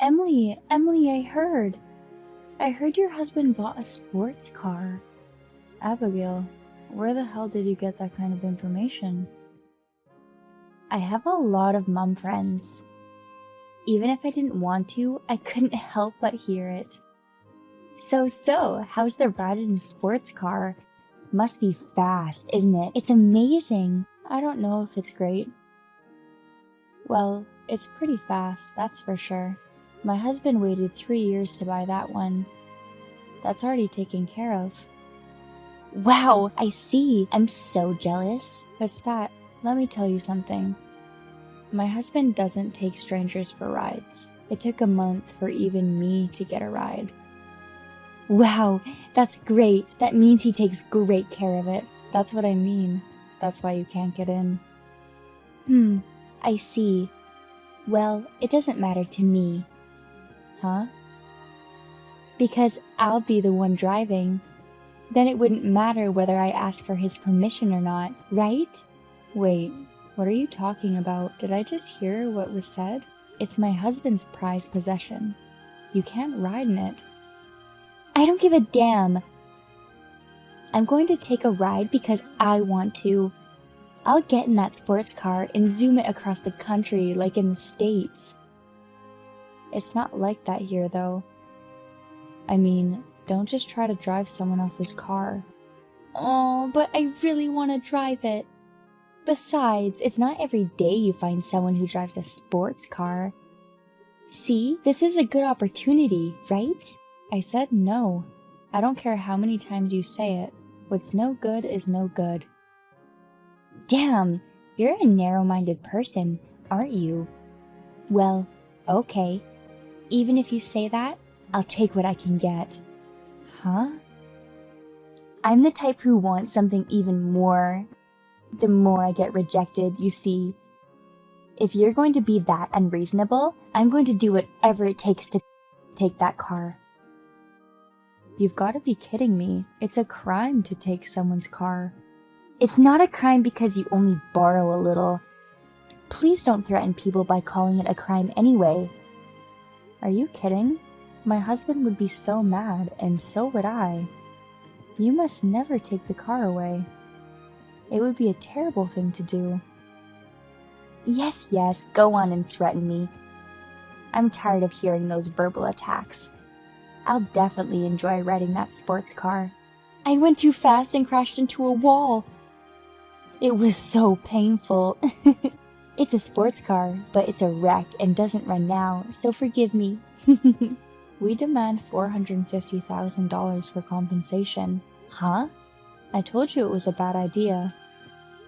Emily, I heard. I heard your husband bought a sports car. Abigail, where the hell did you get that kind of information? I have a lot of mom friends. Even if I didn't want to, I couldn't help but hear it. So, how's the ride in a sports car? Must be fast, isn't it? It's amazing. I don't know if it's great. Well, it's pretty fast, that's for sure. My husband waited 3 years to buy that one. That's already taken care of. Wow, I see. I'm so jealous. What's that? Let me tell you something. My husband doesn't take strangers for rides. It took a month for even me to get a ride. Wow, that's great. That means he takes great care of it. That's what I mean. That's why you can't get in. I see. Well, it doesn't matter to me. Huh? Because I'll be the one driving. Then it wouldn't matter whether I asked for his permission or not, right? Wait, what are you talking about? Did I just hear what was said? It's my husband's prized possession. You can't ride in it. I don't give a damn. I'm going to take a ride because I want to. I'll get in that sports car and zoom it across the country like in the States. It's not like that here, though. I mean, don't just try to drive someone else's car. Oh, but I really want to drive it. Besides, it's not every day you find someone who drives a sports car. See, this is a good opportunity, right? I said no. I don't care how many times you say it. What's no good is no good. Damn, you're a narrow-minded person, aren't you? Well, okay. Even if you say that, I'll take what I can get. Huh? I'm the type who wants something even more. The more I get rejected, you see. If you're going to be that unreasonable, I'm going to do whatever it takes to take that car. You've got to be kidding me. It's a crime to take someone's car. It's not a crime because you only borrow a little. Please don't threaten people by calling it a crime anyway. Are you kidding? My husband would be so mad, and so would I. You must never take the car away. It would be a terrible thing to do. Yes, go on and threaten me. I'm tired of hearing those verbal attacks. I'll definitely enjoy riding that sports car. I went too fast and crashed into a wall. It was so painful. It's a sports car, but it's a wreck and doesn't run now, so forgive me. We demand $450,000 for compensation. Huh? I told you it was a bad idea.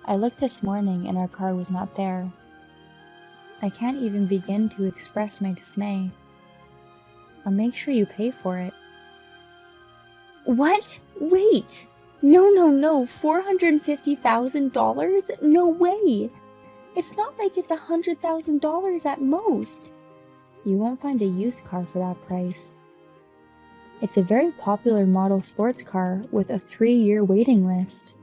I looked this morning and our car was not there. I can't even begin to express my dismay. I'll make sure you pay for it. What? Wait! No, $450,000? No way! It's not like it's $100,000 at most. You won't find a used car for that price. It's a very popular model sports car with a 3-year waiting list.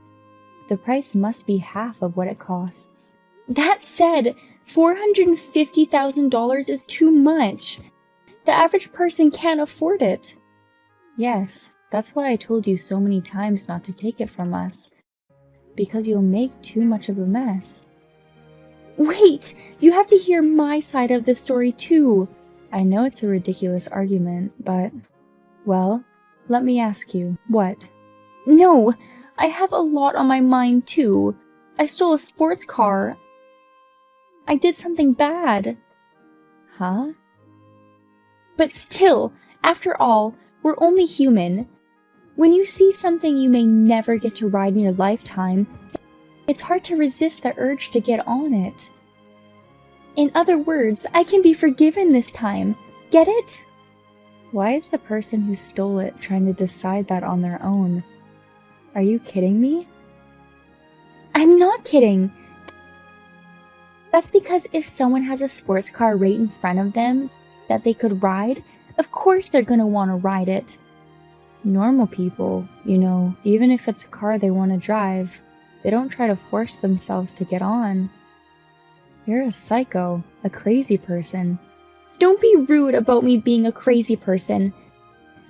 The price must be half of what it costs. That said, $450,000 is too much. The average person can't afford it. Yes, that's why I told you so many times not to take it from us. Because you'll make too much of a mess. Wait! You have to hear my side of the story too. I know it's a ridiculous argument, but... Well, let me ask you, what? No! I have a lot on my mind too. I stole a sports car. I did something bad. Huh? But still, after all, we're only human. When you see something you may never get to ride in your lifetime, it's hard to resist the urge to get on it. In other words, I can be forgiven this time. Get it? Why is the person who stole it trying to decide that on their own? Are you kidding me? I'm not kidding. That's because if someone has a sports car right in front of them that they could ride, of course they're gonna want to ride it. Normal people, you know, even if it's a car they want to drive, they don't try to force themselves to get on. You're a psycho, a crazy person. Don't be rude about me being a crazy person.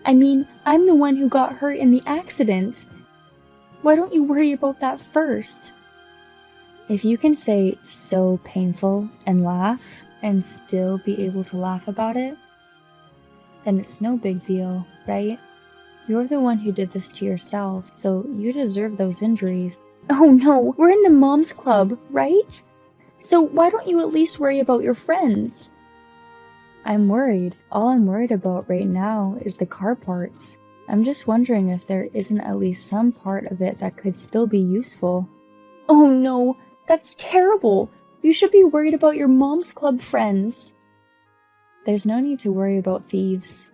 I mean, I'm the one who got hurt in the accident. Why don't you worry about that first? If you can say "so painful" and laugh, and still be able to laugh about it, then it's no big deal, right? You're the one who did this to yourself, so you deserve those injuries. Oh no, we're in the mom's club, right? So why don't you at least worry about your friends? I'm worried. All I'm worried about right now is the car parts. I'm just wondering if there isn't at least some part of it that could still be useful. Oh no, that's terrible. You should be worried about your mom's club friends. There's no need to worry about thieves.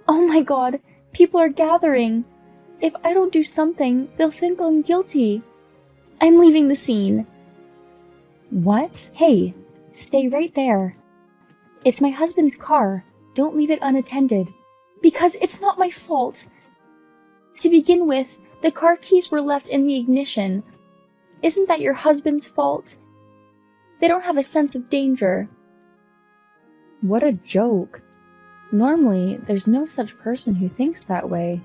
Oh my god, people are gathering. If I don't do something, they'll think I'm guilty. I'm leaving the scene. What? Hey, stay right there. It's my husband's car. Don't leave it unattended. Because it's not my fault. To begin with, the car keys were left in the ignition. Isn't that your husband's fault? They don't have a sense of danger. What a joke. Normally, there's no such person who thinks that way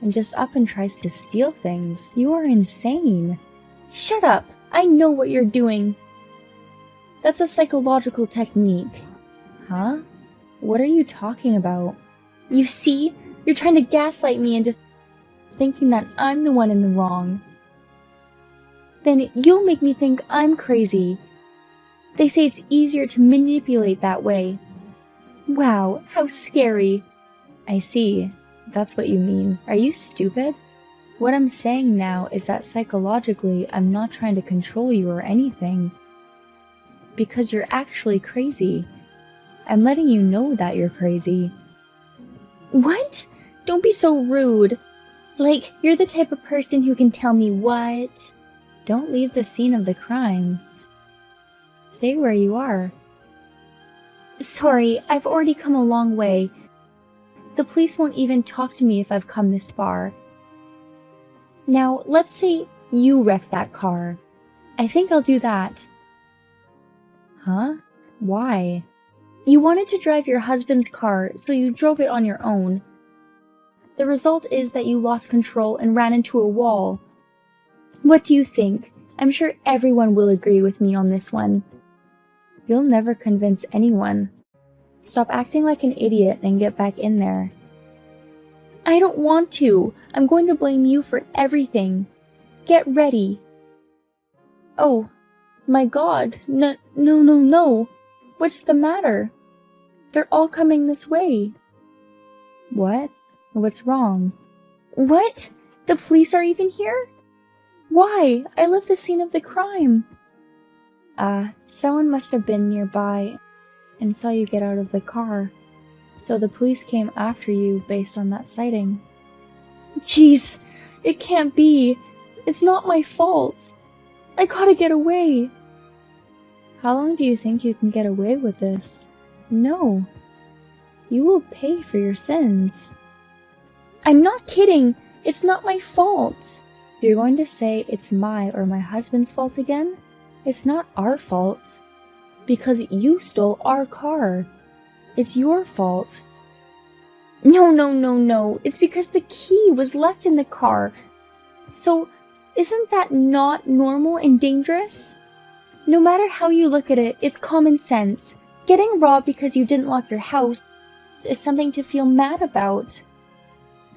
and just up and tries to steal things. You are insane. Shut up. I know what you're doing. That's a psychological technique. Huh? What are you talking about? You see? You're trying to gaslight me into thinking that I'm the one in the wrong. Then you'll make me think I'm crazy. They say it's easier to manipulate that way. Wow, how scary. I see. That's what you mean. Are you stupid? What I'm saying now is that psychologically, I'm not trying to control you or anything. Because you're actually crazy. I'm letting you know that you're crazy. What? Don't be so rude. Like, you're the type of person who can tell me what? Don't leave the scene of the crime. Stay where you are. Sorry, I've already come a long way. The police won't even talk to me if I've come this far. Now, let's say you wrecked that car. I think I'll do that. Huh? Why? You wanted to drive your husband's car, so you drove it on your own. The result is that you lost control and ran into a wall. What do you think? I'm sure everyone will agree with me on this one. You'll never convince anyone. Stop acting like an idiot and get back in there. I don't want to. I'm going to blame you for everything. Get ready. Oh, my God. No. What's the matter? They're all coming this way. What? What's wrong? What? The police are even here? Why? I left the scene of the crime. Someone must have been nearby and saw you get out of the car. So the police came after you based on that sighting. Jeez, it can't be. It's not my fault. I gotta get away. How long do you think you can get away with this? No. You will pay for your sins. I'm not kidding. It's not my fault. You're going to say it's my or my husband's fault again? It's not our fault. Because you stole our car. It's your fault. No. It's because the key was left in the car. So, isn't that not normal and dangerous? No matter how you look at it, it's common sense. Getting robbed because you didn't lock your house is something to feel mad about.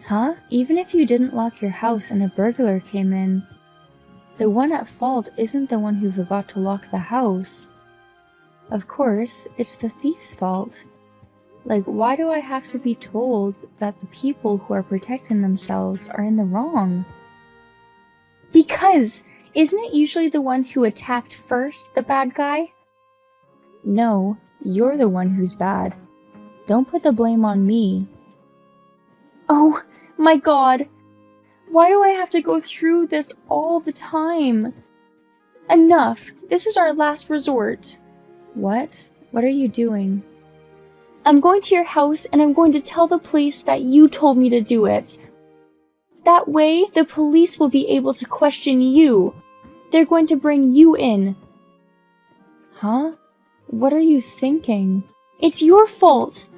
Huh? Even if you didn't lock your house and a burglar came in, the one at fault isn't the one who forgot to lock the house. Of course, it's the thief's fault. Like, why do I have to be told that the people who are protecting themselves are in the wrong? Because, isn't it usually the one who attacked first the bad guy? No, you're the one who's bad. Don't put the blame on me. Oh, my God. Why do I have to go through this all the time? Enough. This is our last resort. What? What are you doing? I'm going to your house and I'm going to tell the police that you told me to do it. That way, the police will be able to question you. They're going to bring you in. Huh? What are you thinking? It's your fault!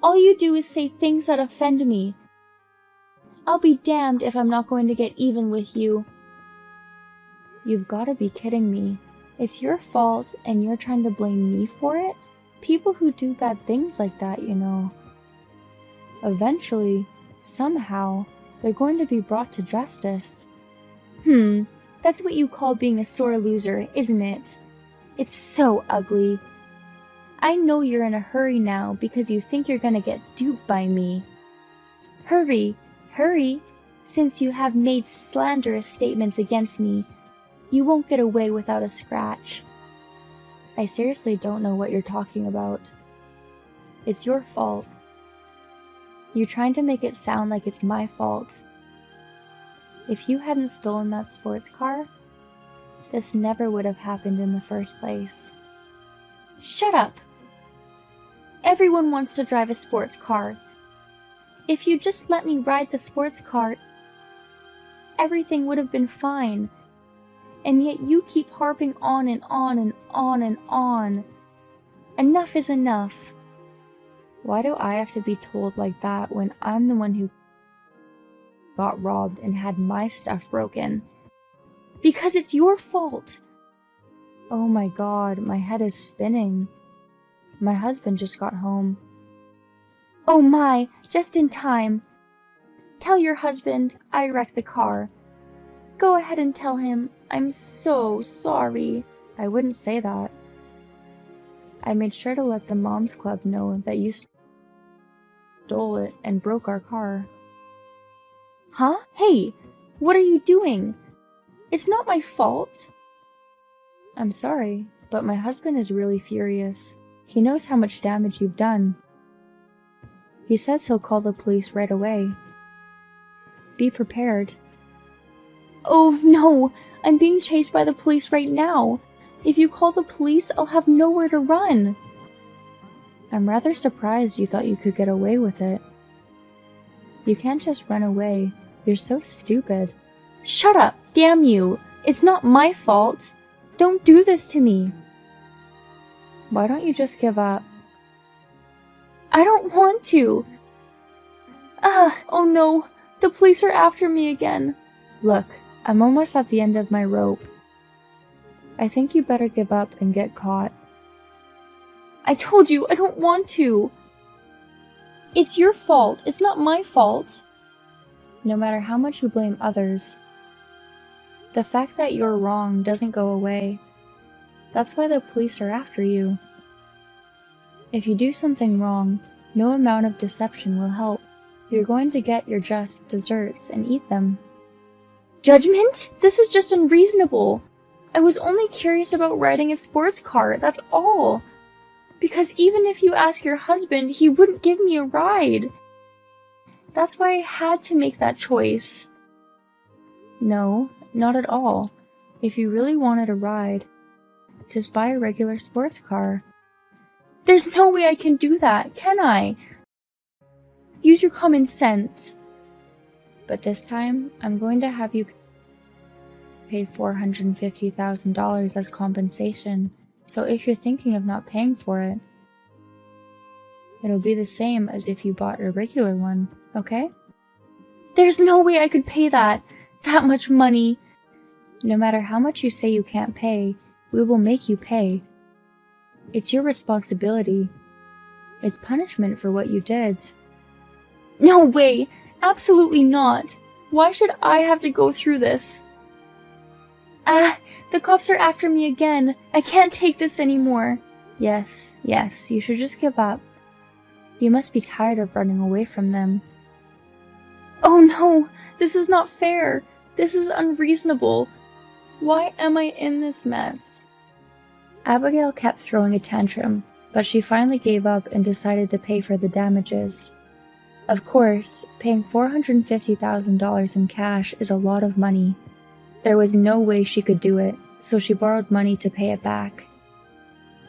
All you do is say things that offend me. I'll be damned if I'm not going to get even with you. You've got to be kidding me. It's your fault and you're trying to blame me for it? People who do bad things like that, you know. Eventually, somehow, they're going to be brought to justice. That's what you call being a sore loser, isn't it? It's so ugly. I know you're in a hurry now because you think you're gonna get duped by me. Hurry, hurry, since you have made slanderous statements against me. You won't get away without a scratch. I seriously don't know what you're talking about. It's your fault. You're trying to make it sound like it's my fault. If you hadn't stolen that sports car, this never would have happened in the first place. Shut up! Everyone wants to drive a sports car. If you just let me ride the sports car, everything would have been fine. And yet you keep harping on and on and on and on. Enough is enough. Why do I have to be told like that when I'm the one who got robbed and had my stuff broken? Because it's your fault. Oh my God, my head is spinning. My husband just got home. Oh my, just in time. Tell your husband I wrecked the car. Go ahead and tell him I'm so sorry. I wouldn't say that. I made sure to let the Moms Club know that you stole it and broke our car. Huh? Hey, what are you doing? It's not my fault. I'm sorry, but my husband is really furious. He knows how much damage you've done. He says he'll call the police right away. Be prepared. Oh no, I'm being chased by the police right now. If you call the police, I'll have nowhere to run. I'm rather surprised you thought you could get away with it. You can't just run away. You're so stupid. Shut up, damn you. It's not my fault. Don't do this to me. Why don't you just give up? I don't want to. Oh no, the police are after me again. Look, I'm almost at the end of my rope. I think you better give up and get caught. I told you I don't want to. It's your fault. It's not my fault. No matter how much you blame others, the fact that you're wrong doesn't go away. That's why the police are after you. If you do something wrong, no amount of deception will help. You're going to get your just desserts and eat them. Judgment? This is just unreasonable. I was only curious about riding a sports car, that's all. Because even if you ask your husband, he wouldn't give me a ride. That's why I had to make that choice. No, not at all. If you really wanted a ride, just buy a regular sports car. There's no way I can do that, can I? Use your common sense. But this time, I'm going to have you pay $450,000 as compensation, so if you're thinking of not paying for it, it'll be the same as if you bought a regular one, okay? There's no way I could pay that much money. No matter how much you say you can't pay, we will make you pay. It's your responsibility. It's punishment for what you did. No way! Absolutely not! Why should I have to go through this? The cops are after me again. I can't take this anymore. Yes, you should just give up. You must be tired of running away from them. Oh no! This is not fair! This is unreasonable! Why am I in this mess? Abigail kept throwing a tantrum, but she finally gave up and decided to pay for the damages. Of course, paying $450,000 in cash is a lot of money. There was no way she could do it, so she borrowed money to pay it back.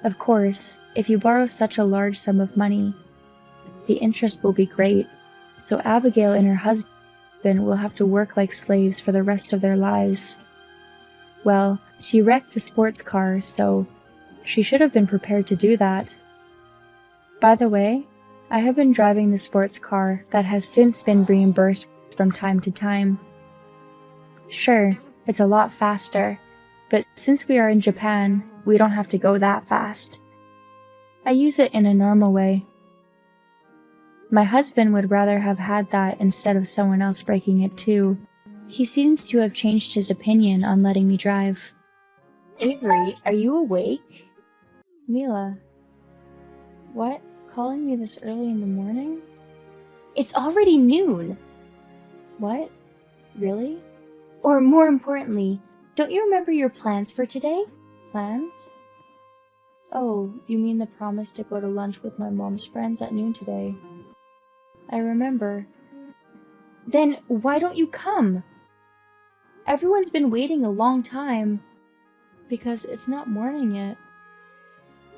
Of course, if you borrow such a large sum of money, the interest will be great, so Abigail and her husband will have to work like slaves for the rest of their lives. Well, she wrecked a sports car, so she should have been prepared to do that. By the way, I have been driving the sports car that has since been reimbursed from time to time. Sure, it's a lot faster, but since we are in Japan, we don't have to go that fast. I use it in a normal way. My husband would rather have had that instead of someone else breaking it too. He seems to have changed his opinion on letting me drive. Avery, are you awake? Mila. What? Calling me this early in the morning? It's already noon! What? Really? Or more importantly, don't you remember your plans for today? Plans? Oh, you mean the promise to go to lunch with my mom's friends at noon today. I remember. Then why don't you come? Everyone's been waiting a long time. Because it's not morning yet.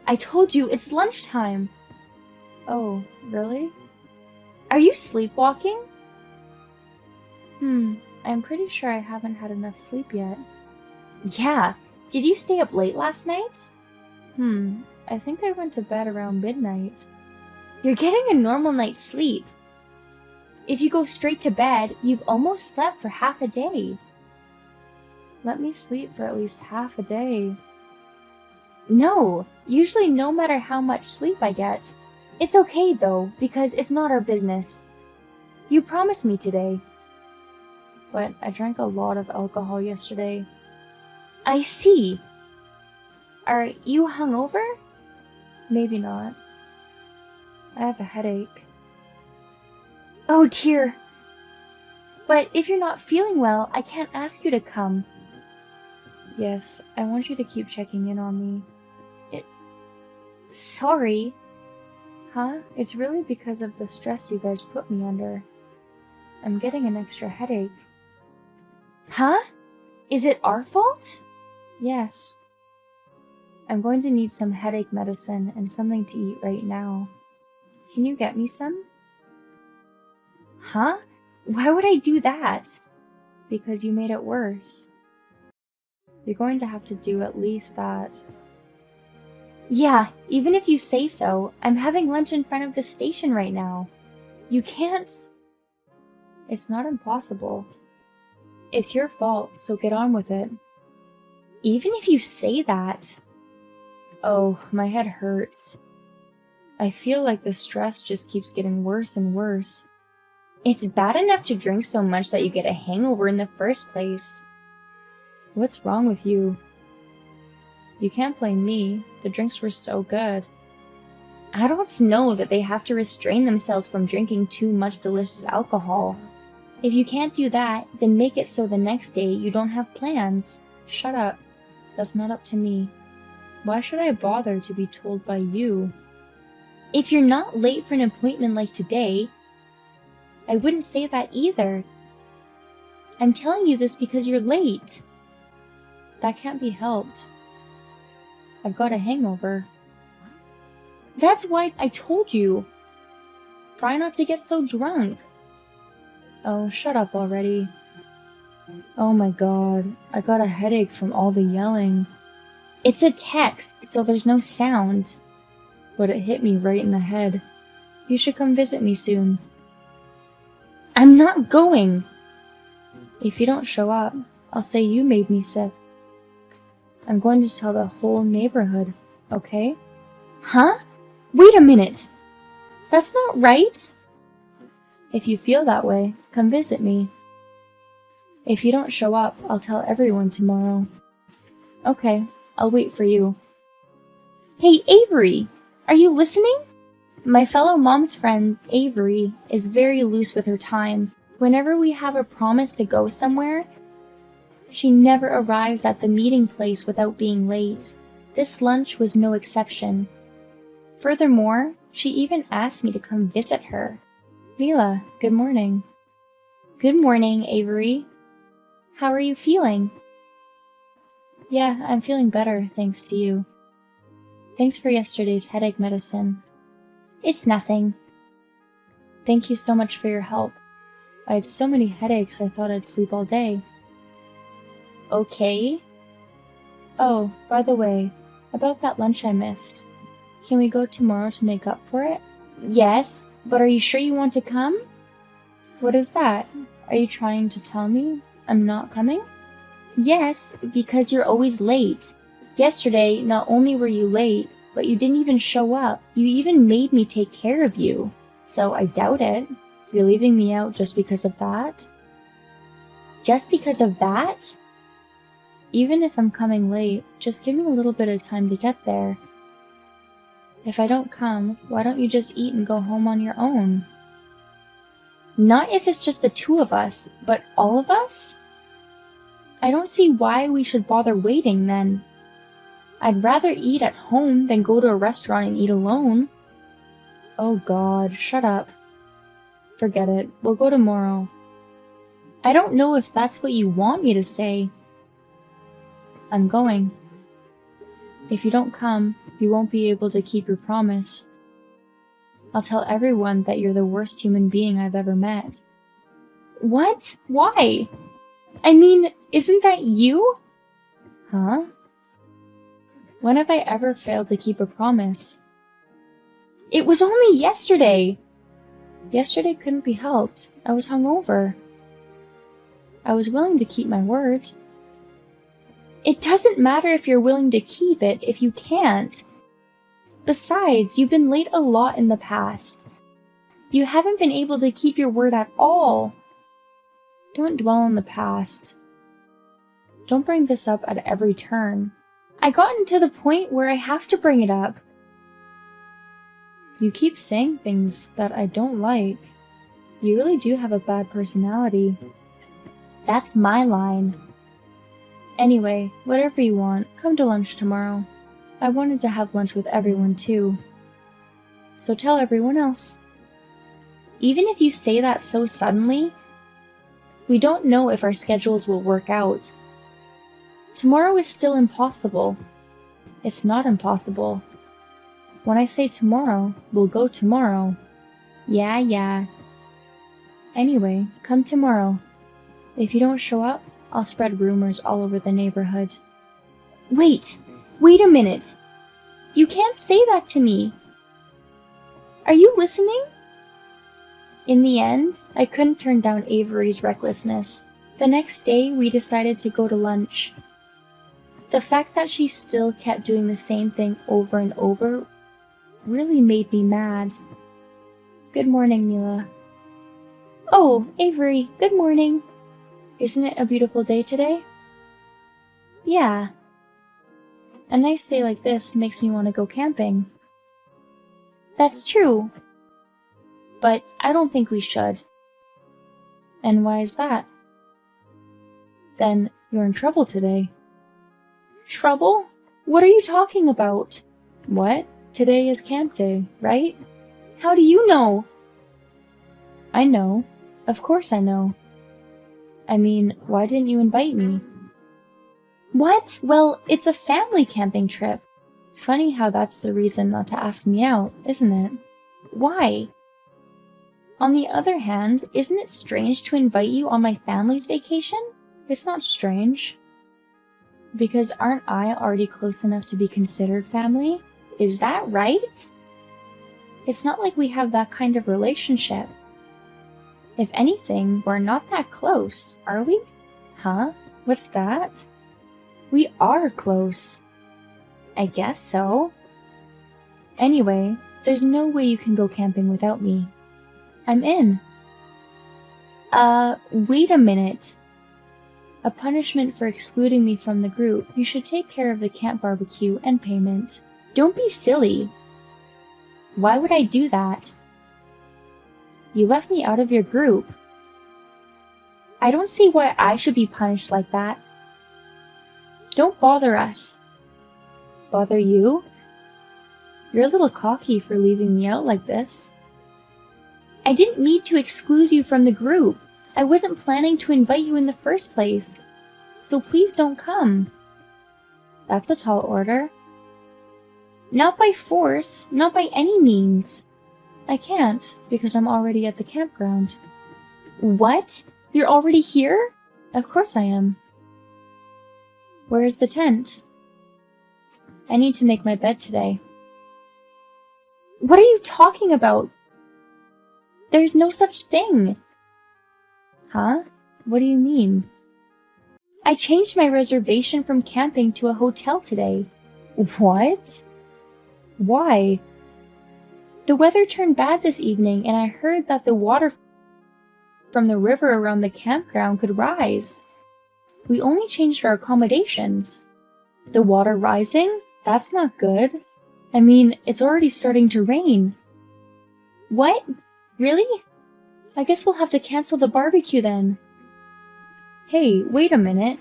I told you it's lunchtime! Oh, really? Are you sleepwalking? I'm pretty sure I haven't had enough sleep yet. Yeah, did you stay up late last night? I think I went to bed around midnight. You're getting a normal night's sleep. If you go straight to bed, you've almost slept for half a day. Let me sleep for at least half a day. No, usually no matter how much sleep I get. It's okay though, because it's not our business. You promised me today. But I drank a lot of alcohol yesterday. I see. Are you hungover? Maybe not. I have a headache. Oh dear. But if you're not feeling well, I can't ask you to come. Yes, I want you to keep checking in on me. Sorry. Huh? It's really because of the stress you guys put me under. I'm getting an extra headache. Huh? Is it our fault? Yes. I'm going to need some headache medicine and something to eat right now. Can you get me some? Huh? Why would I do that? Because you made it worse. You're going to have to do at least that. Yeah, even if you say so, I'm having lunch in front of the station right now. You can't... It's not impossible. It's your fault, so get on with it. Even if you say that... Oh, my head hurts. I feel like the stress just keeps getting worse and worse. It's bad enough to drink so much that you get a hangover in the first place. What's wrong with you? You can't blame me. The drinks were so good. Adults know that they have to restrain themselves from drinking too much delicious alcohol. If you can't do that, then make it so the next day you don't have plans. Shut up. That's not up to me. Why should I bother to be told by you? If you're not late for an appointment like today, I wouldn't say that either. I'm telling you this because you're late. That can't be helped. I've got a hangover. That's why I told you. Try not to get so drunk. Oh, shut up already. Oh my god, I got a headache from all the yelling. It's a text, so there's no sound. But it hit me right in the head. You should come visit me soon. I'm not going! If you don't show up, I'll say you made me sick. I'm going to tell the whole neighborhood, okay? Huh? Wait a minute! That's not right! If you feel that way, come visit me. If you don't show up, I'll tell everyone tomorrow. Okay, I'll wait for you. Hey, Avery! Are you listening? My fellow mom's friend, Avery, is very loose with her time. Whenever we have a promise to go somewhere, she never arrives at the meeting place without being late. This lunch was no exception. Furthermore, she even asked me to come visit her. Mila, good morning. Good morning, Avery. How are you feeling? Yeah, I'm feeling better, thanks to you. Thanks for yesterday's headache medicine. It's nothing. Thank you so much for your help. I had so many headaches I thought I'd sleep all day. Okay. Oh, by the way, about that lunch I missed. Can we go tomorrow to make up for it? Yes, but are you sure you want to come? What is that? Are you trying to tell me I'm not coming? Yes, because you're always late. Yesterday, not only were you late, but you didn't even show up. You even made me take care of you. So I doubt it. You're leaving me out just because of that? Just because of that? Even if I'm coming late, just give me a little bit of time to get there. If I don't come, why don't you just eat and go home on your own? Not if it's just the two of us, but all of us? I don't see why we should bother waiting then. I'd rather eat at home than go to a restaurant and eat alone. Oh God, shut up. Forget it, we'll go tomorrow. I don't know if that's what you want me to say. I'm going. If you don't come, you won't be able to keep your promise. I'll tell everyone that you're the worst human being I've ever met. What? Why? I mean, isn't that you? Huh? When have I ever failed to keep a promise? It was only yesterday! Yesterday couldn't be helped. I was hungover. I was willing to keep my word. It doesn't matter if you're willing to keep it if you can't. Besides, you've been late a lot in the past. You haven't been able to keep your word at all. Don't dwell on the past. Don't bring this up at every turn. I gotten to the point where I have to bring it up. You keep saying things that I don't like. You really do have a bad personality. That's my line. Anyway, whatever you want, come to lunch tomorrow. I wanted to have lunch with everyone too. So tell everyone else. Even if you say that so suddenly, we don't know if our schedules will work out. Tomorrow is still impossible. It's not impossible. When I say tomorrow, we'll go tomorrow. Yeah. Anyway, come tomorrow. If you don't show up, I'll spread rumors all over the neighborhood. Wait a minute. You can't say that to me. Are you listening? In the end, I couldn't turn down Avery's recklessness. The next day, we decided to go to lunch. The fact that she still kept doing the same thing over and over really made me mad. Good morning, Mila. Oh, Avery, good morning. Isn't it a beautiful day today? Yeah. A nice day like this makes me want to go camping. That's true. But I don't think we should. And why is that? Then you're in trouble today. Trouble? What are you talking about? What? Today is camp day, right? How do you know? I know. Of course I know. I mean, why didn't you invite me? What? Well, it's a family camping trip. Funny how that's the reason not to ask me out, isn't it? Why? On the other hand, isn't it strange to invite you on my family's vacation? It's not strange. Because aren't I already close enough to be considered family? Is that right? It's not like we have that kind of relationship. If anything, we're not that close, are we? Huh? What's that? We are close. I guess so. Anyway, there's no way you can go camping without me. I'm in. Wait a minute. A punishment for excluding me from the group. You should take care of the camp barbecue and payment. Don't be silly. Why would I do that? You left me out of your group. I don't see why I should be punished like that. Don't bother us. Bother you? You're a little cocky for leaving me out like this. I didn't mean to exclude you from the group. I wasn't planning to invite you in the first place. So please don't come. That's a tall order. Not by force, not by any means. I can't, because I'm already at the campground. What? You're already here? Of course I am. Where's the tent? I need to make my bed today. What are you talking about? There's no such thing. Huh? What do you mean? I changed my reservation from camping to a hotel today. What? Why? The weather turned bad this evening, and I heard that the water from the river around the campground could rise. We only changed our accommodations. The water rising? That's not good. I mean, it's already starting to rain. What? Really? I guess we'll have to cancel the barbecue then. Hey, wait a minute.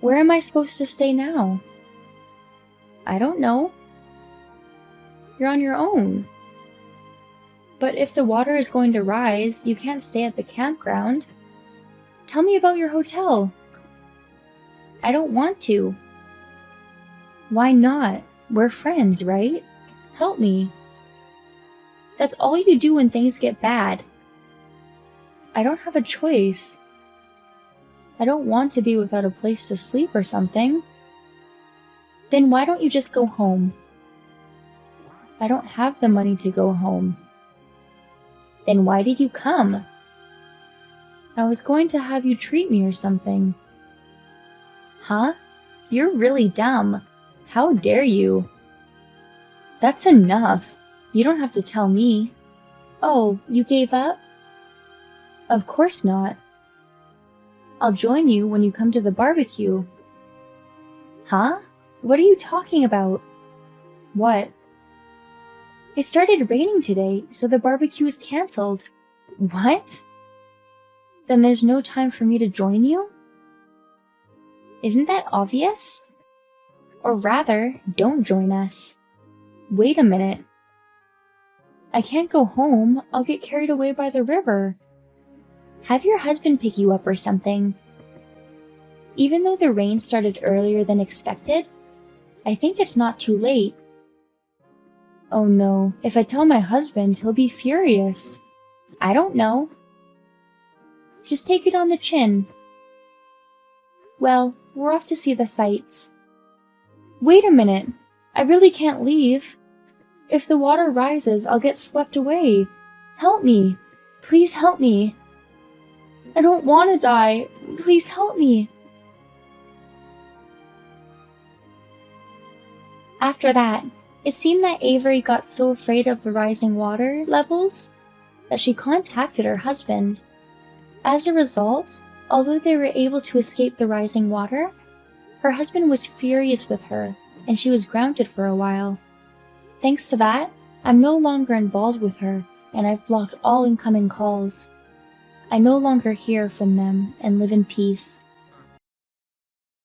Where am I supposed to stay now? I don't know. You're on your own. But if the water is going to rise, you can't stay at the campground. Tell me about your hotel. I don't want to. Why not? We're friends, right? Help me. That's all you do when things get bad. I don't have a choice. I don't want to be without a place to sleep or something. Then why don't you just go home? I don't have the money to go home. Then why did you come? I was going to have you treat me or something. Huh? You're really dumb. How dare you? That's enough. You don't have to tell me. Oh, you gave up? Of course not. I'll join you when you come to the barbecue. Huh? What are you talking about? What? It started raining today, so the barbecue is canceled. What? Then there's no time for me to join you? Isn't that obvious? Or rather, don't join us. Wait a minute. I can't go home. I'll get carried away by the river. Have your husband pick you up or something. Even though the rain started earlier than expected, I think it's not too late. Oh no, if I tell my husband, he'll be furious. I don't know. Just take it on the chin. Well, we're off to see the sights. Wait a minute. I really can't leave. If the water rises, I'll get swept away. Help me. Please help me. I don't want to die. Please help me. After that, it seemed that Avery got so afraid of the rising water levels that she contacted her husband. As a result, although they were able to escape the rising water, her husband was furious with her, and she was grounded for a while. Thanks to that, I'm no longer involved with her, and I've blocked all incoming calls. I no longer hear from them and live in peace.